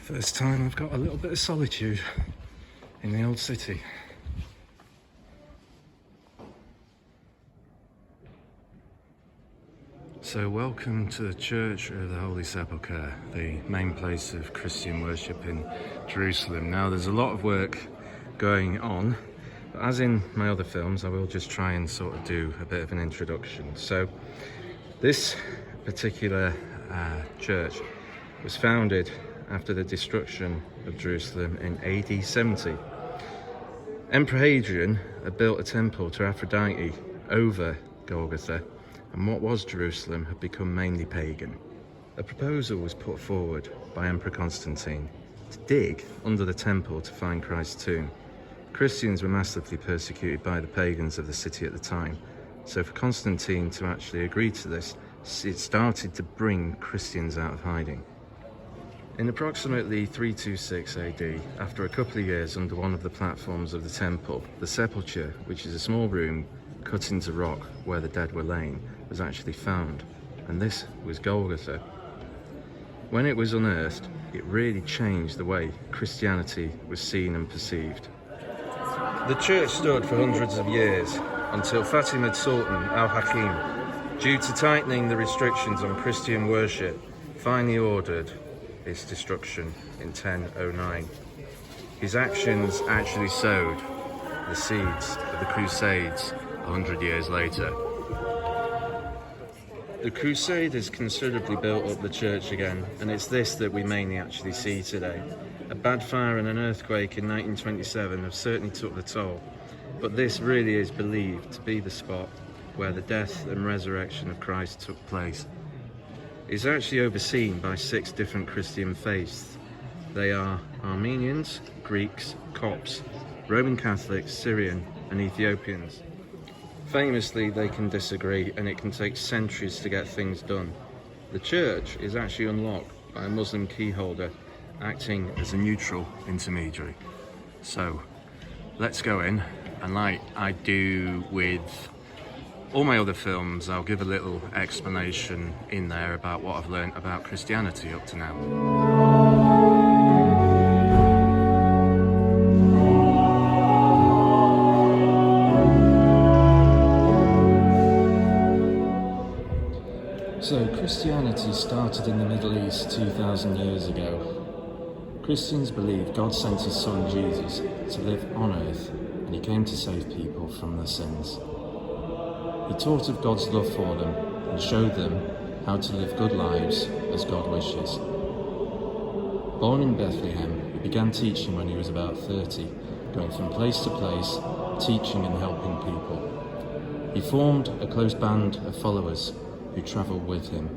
First time I've got a little bit of solitude in the old city. So welcome to the Church of the Holy Sepulchre, the main place of Christian worship in Jerusalem. Now there's a lot of work going on, but as in my other films I will just try and sort of do a bit of an introduction. So this particular church was founded after the destruction of Jerusalem in AD 70. Emperor Hadrian had built a temple to Aphrodite over Golgotha, and what was Jerusalem had become mainly pagan. A proposal was put forward by Emperor Constantine to dig under the temple to find Christ's tomb. Christians were massively persecuted by the pagans of the city at the time, so for Constantine to actually agree to this, it started to bring Christians out of hiding. In approximately 326 AD, after a couple of years under one of the platforms of the temple, the Sepulchre, which is a small room cut into rock where the dead were laying, was actually found, and this was Golgotha. When it was unearthed, it really changed the way Christianity was seen and perceived. The church stood for hundreds of years until Fatimid Sultan al-Hakim, due to tightening the restrictions on Christian worship, finally ordered its destruction in 1009. His actions actually sowed the seeds of the Crusades 100 years later. The Crusaders considerably built up the church again, and it's this that we mainly actually see today. A bad fire and an earthquake in 1927 have certainly took the toll, but this really is believed to be the spot where the death and resurrection of Christ took place. It's actually overseen by 6 different Christian faiths. They are Armenians, Greeks, Copts, Roman Catholics, Syrian and Ethiopians. Famously, they can disagree and it can take centuries to get things done. The church is actually unlocked by a Muslim keyholder acting as a neutral intermediary. So let's go in, and like I do with all my other films, I'll give a little explanation in there about what I've learned about Christianity up to now. So Christianity started in the Middle East 2,000 years ago. Christians believe God sent his son Jesus to live on earth, and he came to save people from their sins. He taught of God's love for them and showed them how to live good lives as God wishes. Born in Bethlehem, he began teaching when he was about 30, going from place to place, teaching and helping people. He formed a close band of followers who travelled with him,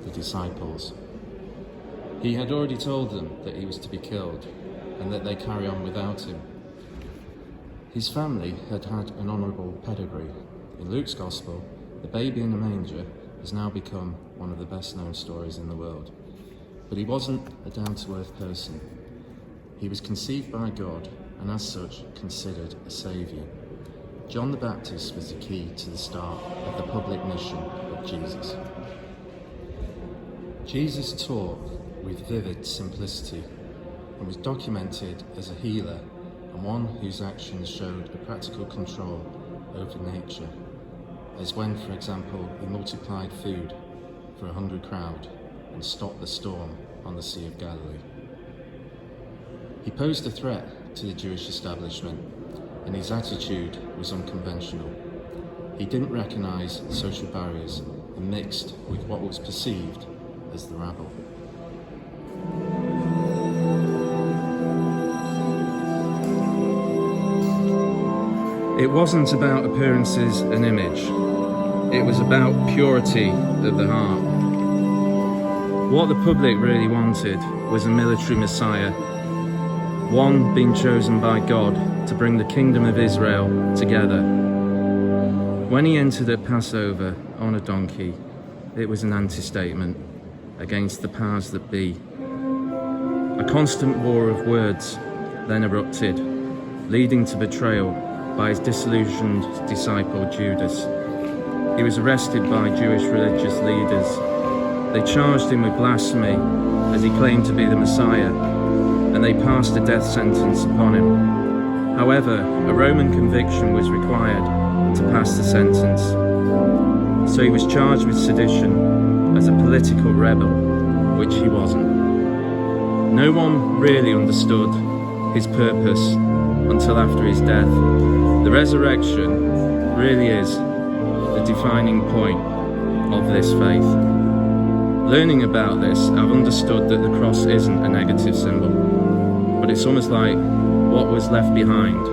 the disciples. He had already told them that he was to be killed and that they carry on without him. His family had had an honourable pedigree. In Luke's Gospel, the baby in the manger has now become one of the best known stories in the world. But he wasn't a down-to-earth person. He was conceived by God and as such considered a saviour. John the Baptist was the key to the start of the public mission of Jesus. Jesus taught with vivid simplicity and was documented as a healer and one whose actions showed a practical control over nature, as when, for example, he multiplied food for 100 crowd and stopped the storm on the Sea of Galilee. He posed a threat to the Jewish establishment, and his attitude was unconventional. He didn't recognise social barriers and mixed with what was perceived as the rabble. It wasn't about appearances and image. It was about purity of the heart. What the public really wanted was a military messiah, one being chosen by God to bring the kingdom of Israel together. When he entered at Passover on a donkey, it was an anti-statement against the powers that be. A constant war of words then erupted, leading to betrayal by his disillusioned disciple Judas. He was arrested by Jewish religious leaders. They charged him with blasphemy as he claimed to be the Messiah, and they passed a death sentence upon him. However, a Roman conviction was required to pass the sentence, so he was charged with sedition as a political rebel, which he wasn't. No one really understood his purpose until after his death. The resurrection really is the defining point of this faith. Learning about this, I've understood that the cross isn't a negative symbol, but it's almost like what was left behind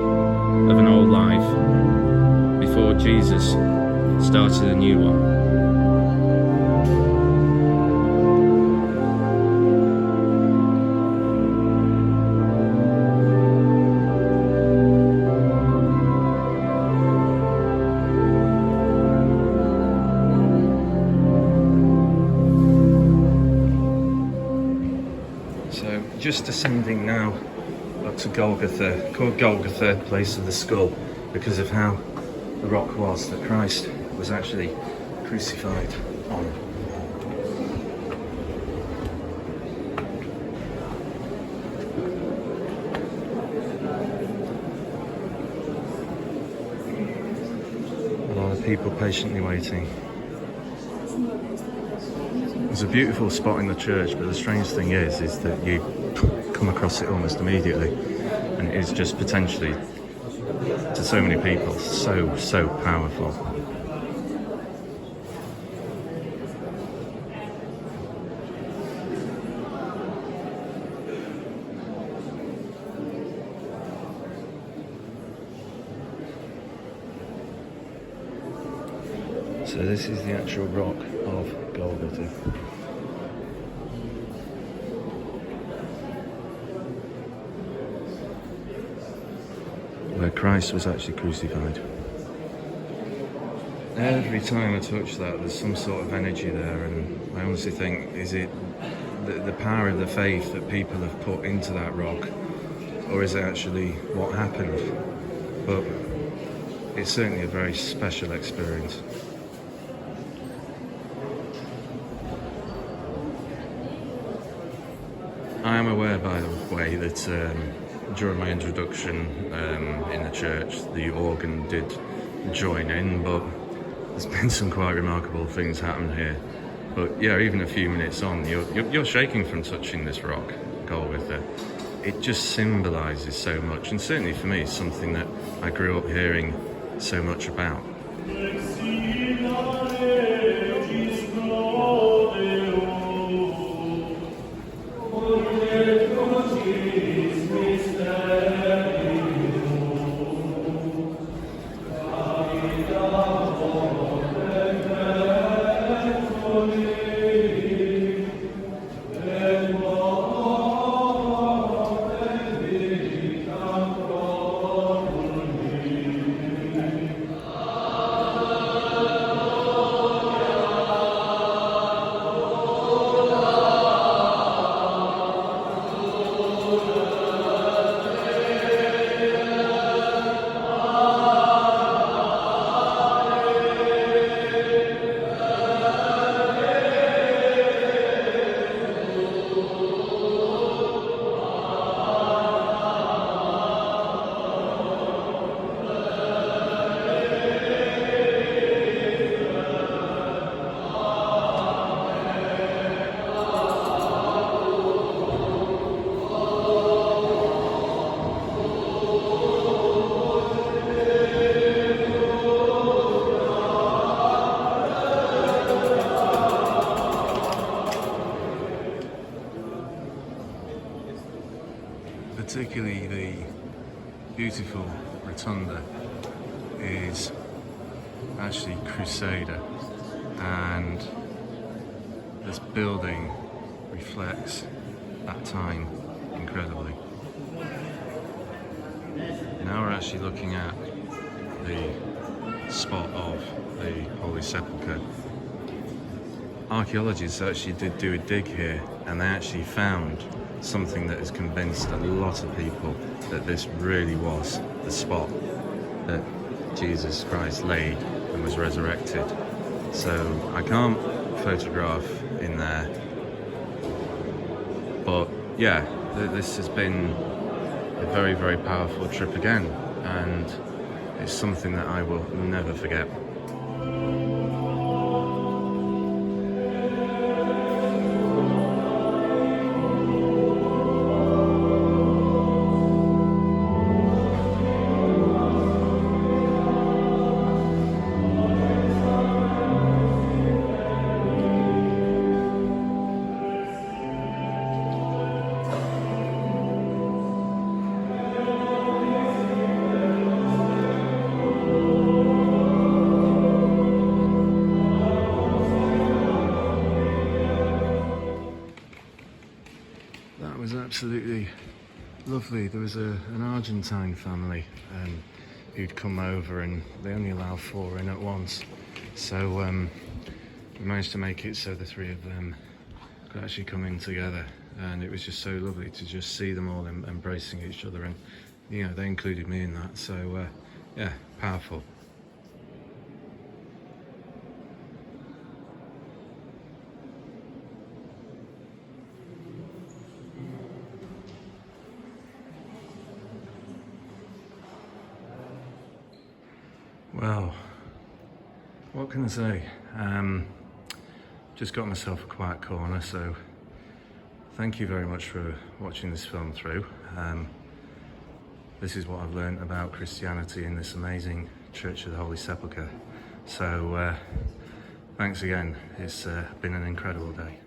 of an old life before Jesus started a new one. So just ascending now up to Golgotha, called Golgotha, place of the skull, because of how the rock was that Christ was actually crucified on. A lot of people patiently waiting. There's a beautiful spot in the church, but the strange thing is that you come across it almost immediately, and it is just potentially, to so many people, so powerful. So this is the actual rock of Golgotha. Where Christ was actually crucified. Every time I touch that, there's some sort of energy there, and I honestly think, is it the power of the faith that people have put into that rock, or is it actually what happened? But it's certainly a very special experience. I am aware, by the way, that during my introduction in the church, the organ did join in, but there's been some quite remarkable things happen here. But yeah, even a few minutes on, you're shaking from touching this rock, Golgotha. It just symbolises so much, and certainly for me, it's something that I grew up hearing so much about. Particularly the beautiful rotunda is actually Crusader, and this building reflects that time incredibly. Now we're actually looking at the spot of the Holy Sepulchre. Archaeologists actually did do a dig here, and they actually found something that has convinced a lot of people that this really was the spot that Jesus Christ laid and was resurrected. So I can't photograph in there, but yeah, this has been a very, very powerful trip again, and it's something that I will never forget. That was absolutely lovely. There was an Argentine family who'd come over, and they only allow 4 in at once. So we managed to make it so the 3 of them could actually come in together, and it was just so lovely to just see them all embracing each other, and you know, they included me in that. So yeah, powerful. Well, what can I say? Just got myself a quiet corner, so thank you very much for watching this film through. This is what I've learned about Christianity in this amazing Church of the Holy Sepulchre. So thanks again. It's been an incredible day.